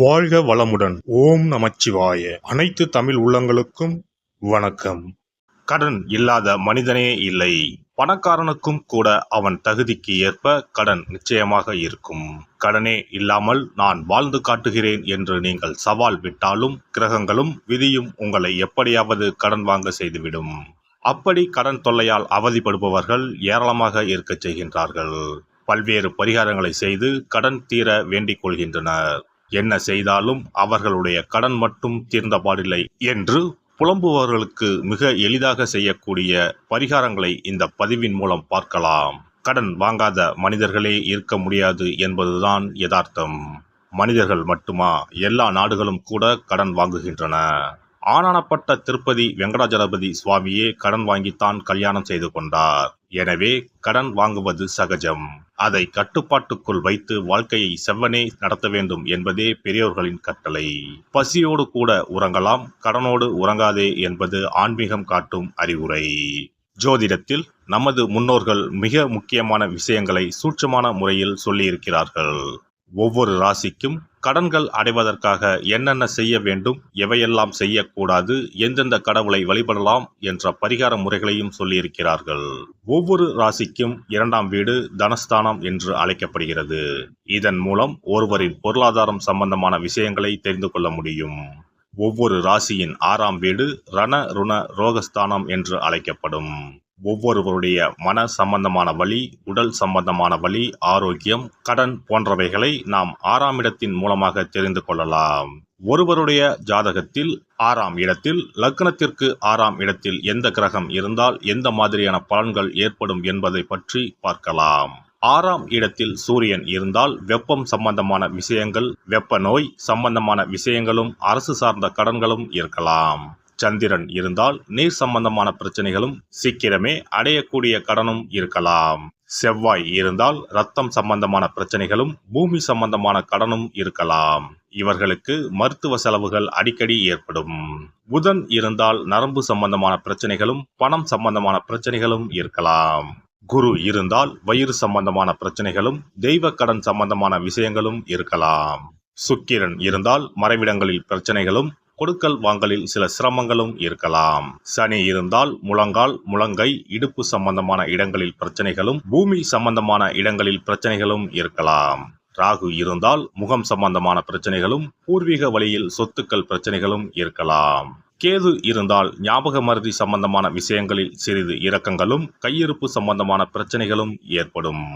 வாழ்க வளமுடன். ஓம் நமச்சிவாய. அனைத்து தமிழ் உள்ளங்களுக்கும் வணக்கம். கடன் இல்லாத மனிதனே இல்லை. பணக்காரனுக்கும் கூட அவன் தகுதிக்கு ஏற்ப கடன் நிச்சயமாக இருக்கும். கடனே இல்லாமல் நான் வாழ்ந்து காட்டுகிறேன் என்று நீங்கள் சவால் விட்டாலும் கிரகங்களும் விதியும் உங்களை எப்படியாவது கடன் வாங்க செய்துவிடும். அப்படி கடன் தொல்லையால் அவதிப்படுபவர்கள் ஏராளமாக இருக்கச் செய்கின்றார்கள். பல்வேறு பரிகாரங்களை செய்து கடன் தீர வேண்டிக் கொள்கின்றனர். என்ன செய்தாலும் அவர்களுடைய கடன் மட்டும் தீர்ந்தபாடில்லை என்று புலம்புபவர்களுக்கு மிக எளிதாக செய்யக்கூடிய பரிகாரங்களை இந்த பதிவின் மூலம் பார்க்கலாம். கடன் வாங்காத மனிதர்களே இருக்க முடியாது என்பதுதான் யதார்த்தம். மனிதர்கள் மட்டுமா, எல்லா நாடுகளும் கூட கடன் வாங்குகின்றன. ஆனானப்பட்ட திருப்பதி வெங்கடாஜலபதி சுவாமியே கடன் வாங்கித்தான் கல்யாணம் செய்து கொண்டார். எனவே கடன் வாங்குவது சகஜம். அதை கட்டுப்பாட்டுக்குள் வைத்து வாழ்க்கையை செவ்வனே நடத்த வேண்டும் என்பதே பெரியோர்களின் கட்டளை. பசியோடு கூட உறங்கலாம், கடனோடு உறங்காதே என்பது ஆன்மீகம் காட்டும் அறிவுரை. ஜோதிடத்தில் நமது முன்னோர்கள் மிக முக்கியமான விஷயங்களை சூட்சமான முறையில் சொல்லியிருக்கிறார்கள். ஒவ்வொரு ராசிக்கும் கடன்கள் அடைவதற்காக என்னென்ன செய்ய வேண்டும், எவையெல்லாம் செய்யக்கூடாது, எந்தெந்த கடவுளை வழிபடலாம் என்ற பரிகார முறைகளையும் சொல்லியிருக்கிறார்கள். ஒவ்வொரு ராசிக்கும் 2ஆம் வீடு தனஸ்தானம் என்று அழைக்கப்படுகிறது. இதன் மூலம் ஒருவரின் பொருளாதாரம் சம்பந்தமான விஷயங்களை தெரிந்து கொள்ள முடியும். ஒவ்வொரு ராசியின் 6ஆம் வீடு ரண ருண ரோகஸ்தானம் என்று அழைக்கப்படும். ஒவ்வொருவருடைய மன சம்பந்தமான வலி, உடல் சம்பந்தமான வலி, ஆரோக்கியம், கடன் போன்றவைகளை நாம் 6ஆம் இடத்தின் மூலமாக தெரிந்து கொள்ளலாம். ஒருவருடைய ஜாதகத்தில் 6ஆம் இடத்தில், லக்னத்திற்கு 6ஆம் இடத்தில் எந்த கிரகம் இருந்தால் எந்த மாதிரியான பலன்கள் ஏற்படும் என்பதை பற்றி பார்க்கலாம். 6ஆம் இடத்தில் சூரியன் இருந்தால் வெப்பம் சம்பந்தமான விஷயங்கள், வெப்ப நோய் சம்பந்தமான விஷயங்களும், அரசு சார்ந்த கடன்களும் இருக்கலாம். சந்திரன் இருந்தால் நீர் சம்பந்தமான பிரச்சனைகளும், சீக்கிரமே அடையக்கூடிய கடனும் இருக்கலாம். செவ்வாய் இருந்தால் இரத்தம் சம்பந்தமான பிரச்சனைகளும், பூமி சம்பந்தமான கடனும் இருக்கலாம். இவர்களுக்கு மருத்துவ செலவுகள் அடிக்கடி ஏற்படும். புதன் இருந்தால் நரம்பு சம்பந்தமான பிரச்சனைகளும், பணம் சம்பந்தமான பிரச்சனைகளும் இருக்கலாம். குரு இருந்தால் வயிறு சம்பந்தமான பிரச்சனைகளும், தெய்வ கடன் சம்பந்தமான விஷயங்களும் இருக்கலாம். சுக்கிரன் இருந்தால் மறைவிடங்களில் பிரச்சனைகளும், கொடுக்கல் வாங்கலில் சில சிரமங்களும் இருக்கலாம். சனி இருந்தால் முழங்கால், முழங்கை, இடுப்பு சம்பந்தமான இடங்களில் பிரச்சனைகளும், பூமி சம்பந்தமான இடங்களில் பிரச்சனைகளும் இருக்கலாம். ராகு இருந்தால் முகம் சம்பந்தமான பிரச்சனைகளும், பூர்வீக வழியில் சொத்துக்கள் பிரச்சனைகளும் இருக்கலாம். கேது இருந்தால் ஞாபக மறதி சம்பந்தமான விஷயங்களில் சிறிது இரக்கங்களும், கையிருப்பு சம்பந்தமான பிரச்சனைகளும் ஏற்படும்.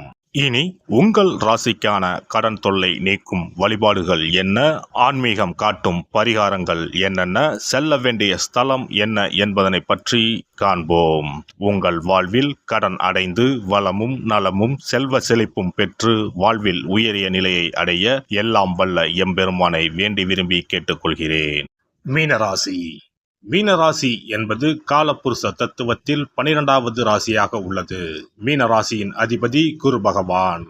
இனி உங்கள் ராசிக்கான கடன் தொல்லை நீக்கும் வழிபாடுகள் என்ன, ஆன்மீகம் காட்டும் பரிகாரங்கள் என்னென்ன, செல்ல வேண்டிய ஸ்தலம் என்ன என்பதனை பற்றி காண்போம். உங்கள் வாழ்வில் கடன் அடைந்து வளமும் நலமும் செல்வ செழிப்பும் பெற்று வாழ்வில் உயரிய நிலையை அடைய எல்லாம் வல்ல எம்பெருமானை வேண்டி விரும்பி கேட்டுக்கொள்கிறேன். மீனராசி. மீனராசி என்பது காலப்புருஷ தத்துவத்தில் 12வது ராசியாக உள்ளது. மீனராசியின் அதிபதி குரு பகவான்.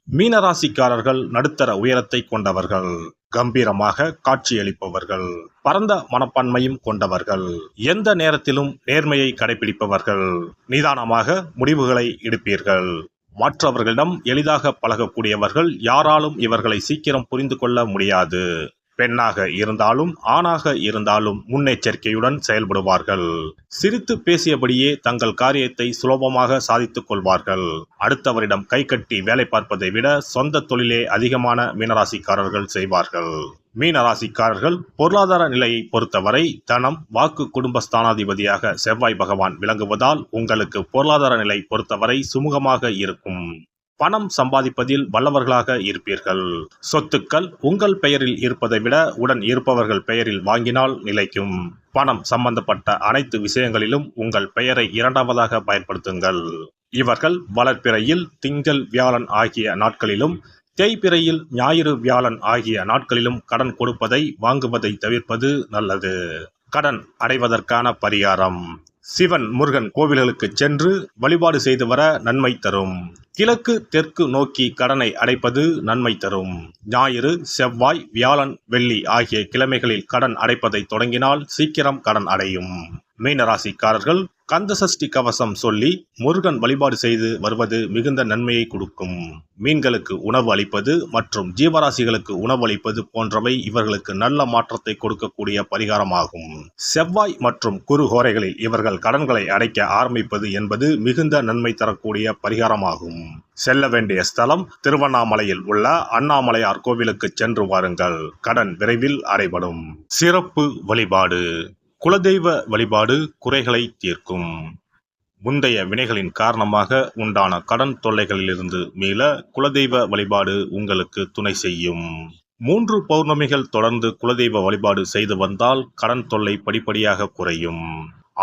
மீனராசிக்காரர்கள் நடுத்தர உயரத்தை கொண்டவர்கள், கம்பீரமாக காட்சியளிப்பவர்கள், பரந்த மனப்பான்மையும் கொண்டவர்கள், எந்த நேரத்திலும் நேர்மையை கடைபிடிப்பவர்கள், நிதானமாக முடிவுகளை எடுப்பீர்கள், மற்றவர்களிடம் எளிதாக பழகக்கூடியவர்கள், யாராலும் இவர்களை சீக்கிரம் புரிந்து கொள்ள முடியாது. பெண்ணாக இருந்தாலும் ஆணாக இருந்தாலும் முன்னெச்சரிக்கையுடன் செயல்படுவார்கள். சிரித்து பேசியபடியே தங்கள் காரியத்தை சுலபமாக சாதித்துக் கொள்வார்கள். அடுத்தவரிடம் கை கட்டி வேலை பார்ப்பதை விட சொந்த தொழிலே அதிகமான மீனராசிக்காரர்கள் செய்வார்கள். மீனராசிக்காரர்கள் பொருளாதார நிலையை பொறுத்தவரை தனம், வாக்கு, குடும்பஸ்தானாதிபதியாக செவ்வாய் பகவான் விளங்குவதால் உங்களுக்கு பொருளாதார நிலை பொறுத்தவரை சுமூகமாக இருக்கும். பணம் சம்பாதிப்பதில் வல்லவர்களாக இருப்பீர்கள். சொத்துக்கள் உங்கள் பெயரில் இருப்பதை விட உடன் இருப்பவர்கள் பெயரில் வாங்கினால் நிலைக்கும். பணம் சம்பந்தப்பட்ட அனைத்து விஷயங்களிலும் உங்கள் பெயரை 2வதாக பயன்படுத்துங்கள். இவர்கள் வளர்பிறையில் திங்கள், வியாழன் ஆகிய நாட்களிலும், தேய்பிறையில் ஞாயிறு, வியாழன் ஆகிய நாட்களிலும் கடன் கொடுப்பதை, வாங்குவதை தவிர்ப்பது நல்லது. கடன் அடைவதற்கான பரிகாரம்: சிவன், முருகன் கோவில்களுக்கு சென்று வழிபாடு செய்து வர நன்மை தரும். கிழக்கு தெற்கு நோக்கி கடனை அடைப்பது நன்மை தரும். ஞாயிறு, செவ்வாய், வியாழன், வெள்ளி ஆகிய கிழமைகளில் கடன் அடைப்பதை தொடங்கினால் சீக்கிரம் கடன் அடையும். மீனராசிக்காரர்கள் கந்த சஷ்டி கவசம் சொல்லி முருகன் வழிபாடு செய்து வருவது மிகுந்த நன்மையை கொடுக்கும். மீன்களுக்கு உணவு அளிப்பது மற்றும் ஜீவராசிகளுக்கு உணவு அளிப்பது போன்றவை இவர்களுக்கு நல்ல மாற்றத்தை கொடுக்கக்கூடிய பரிகாரமாகும். செவ்வாய் மற்றும் குரு ஹோரைகளில் இவர்கள் கடன்களை அடைக்க ஆரம்பிப்பது என்பது மிகுந்த நன்மை தரக்கூடிய பரிகாரமாகும். செல்ல வேண்டிய ஸ்தலம் திருவண்ணாமலையில் உள்ள அண்ணாமலையார் கோவிலுக்கு சென்று வாருங்கள். கடன் விரைவில் அடைபடும். சிறப்பு வழிபாடு. குலதெய்வ வழிபாடு குறைகளை தீர்க்கும். முந்தைய வினைகளின் காரணமாக உண்டான கடன் தொல்லைகளிலிருந்து மீள குலதெய்வ வழிபாடு உங்களுக்கு துணை செய்யும். 3 பௌர்ணமிகள் தொடர்ந்து குலதெய்வ வழிபாடு செய்து வந்தால் கடன் தொல்லை படிப்படியாக குறையும்.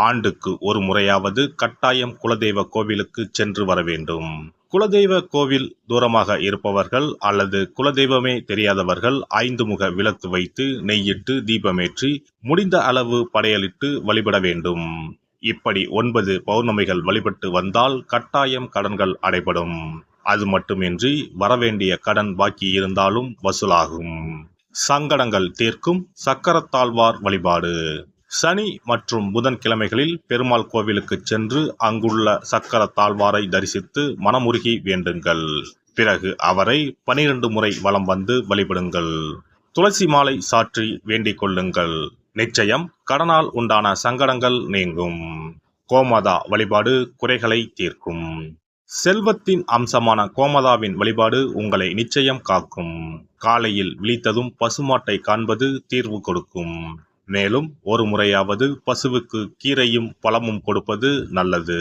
ஆண்டுக்கு ஒரு முறையாவது கட்டாயம் குலதெய்வ கோவிலுக்கு சென்று வர வேண்டும். குலதெய்வ கோவில் தூரமாக இருப்பவர்கள் அல்லது குலதெய்வமே தெரியாதவர்கள் 5 முக விளக்கு வைத்து நெய்யிட்டு தீபமேற்றி முடிந்த அளவு படையலிட்டு வழிபட வேண்டும். இப்படி 9 பௌர்ணமிகள் வழிபட்டு வந்தால் கட்டாயம் கடன்கள் அடைபடும். அது மட்டுமின்றி வரவேண்டிய கடன் பாக்கி இருந்தாலும் வசூலாகும். சங்கடங்கள் தீர்க்கும் சக்கரத்தாழ்வார் வழிபாடு. சனி மற்றும் புதன்கிழமைகளில் பெருமாள் கோவிலுக்கு சென்று அங்குள்ள சக்கரத்தாழ்வாரை தரிசித்து மனமுருகி வேண்டுங்கள். பிறகு அவரை 12 முறை வலம் வந்து வழிபடுங்கள். துளசி மாலை சாற்றி வேண்டிக் கொள்ளுங்கள். நிச்சயம் கடனால் உண்டான சங்கடங்கள் நீங்கும். கோமாதா வழிபாடு குறைகளை தீர்க்கும். செல்வத்தின் அம்சமான கோமாதாவின் வழிபாடு உங்களை நிச்சயம் காக்கும். காலையில் விழித்ததும் பசுமாட்டை காண்பது தீர்வு கொடுக்கும். மேலும் ஒரு முறையாவது பசுவுக்கு கீரையும் பழமும் கொடுப்பது நல்லது.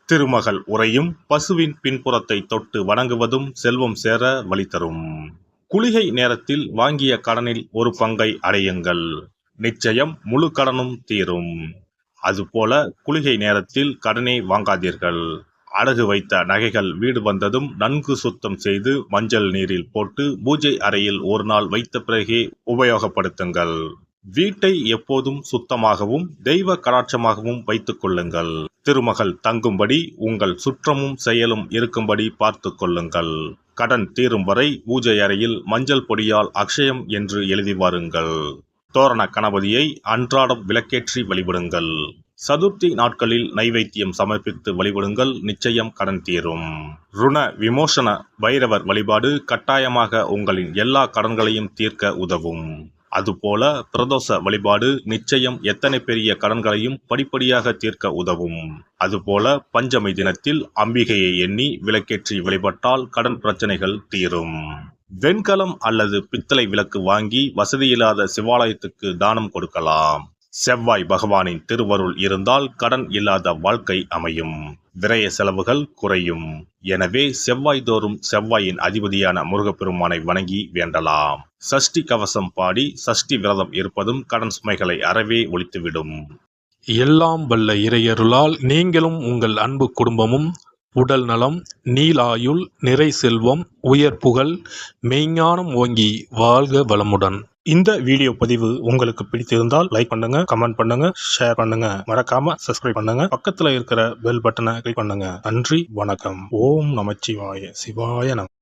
திருமகள் உரையும் பசுவின் பின்புறத்தை தொட்டு வணங்குவதும் செல்வம் சேர வழி தரும். குளிகை நேரத்தில் வாங்கிய கடனில் ஒரு பங்கை அடையுங்கள். நிச்சயம் முழு கடனும் தீரும். அதுபோல குளிகை நேரத்தில் கடனே வாங்காதீர்கள். அடகு வைத்த நகைகள் வீடு வந்ததும் நன்கு சுத்தம் செய்து மஞ்சள் நீரில் போட்டு பூஜை அறையில் ஒரு நாள் வைத்த பிறகே உபயோகப்படுத்துங்கள். வீட்டை எப்போதும் சுத்தமாகவும் தெய்வ கடாட்சமாகவும் வைத்துக் கொள்ளுங்கள். திருமகள் தங்கும்படி உங்கள் சுற்றமும் செயலும் இருக்கும்படி பார்த்து கொள்ளுங்கள். கடன் தீரும் வரை பூஜை அறையில் மஞ்சள் பொடியால் அக்ஷயம் என்று எழுதி வாருங்கள். தோரண கணபதியை அன்றாடம் விளக்கேற்றி வழிபடுங்கள். சதுர்த்தி நாட்களில் நைவேத்தியம் சமர்ப்பித்து வழிபடுங்கள். நிச்சயம் கடன் தீரும். ருண விமோசன பைரவர் வழிபாடு கட்டாயமாக உங்களின் எல்லா கடன்களையும் தீர்க்க உதவும். அதுபோல பிரதோஷ வழிபாடு நிச்சயம் எத்தனை பெரிய கடன்களையும் படிப்படியாக தீர்க்க உதவும். அதுபோல பஞ்சமி தினத்தில் அம்பிகையை எண்ணி விளக்கேற்றி வழிபட்டால் கடன் பிரச்சனைகள் தீரும். வெண்கலம் அல்லது பித்தளை விளக்கு வாங்கி வசதியில்லாத சிவாலயத்துக்கு தானம் கொடுக்கலாம். செவ்வாய் பகவானின் திருவருள் இருந்தால் கடன் இல்லாத வாழ்க்கை அமையும். விரய செலவுகள் குறையும். எனவே செவ்வாய் தோறும் செவ்வாயின் அதிபதியான முருகப்பெருமானை வணங்கி வேண்டலாம். சஷ்டி கவசம் பாடி சஷ்டி விரதம் இருப்பதும் கடன் சுமைகளை அறவே ஒழித்துவிடும். எல்லாம் வல்ல இறையருளால் நீங்களும் உங்கள் அன்பு குடும்பமும் உடல் நலம், நீலாயுள், நிறை செல்வம், உயர் புகழ், மெய்ஞானம் ஓங்கி வாழ்க வளமுடன். இந்த வீடியோ பதிவு உங்களுக்கு பிடித்திருந்தால் லைக் பண்ணுங்க, கமெண்ட் பண்ணுங்க, ஷேர் பண்ணுங்க. மறக்காம சப்ஸ்கிரைப் பண்ணுங்க. பக்கத்துல இருக்கிற பெல் பட்டனை கிளிக் பண்ணுங்க. நன்றி, வணக்கம். ஓம் நமச்சிவாய. சிவாய நம.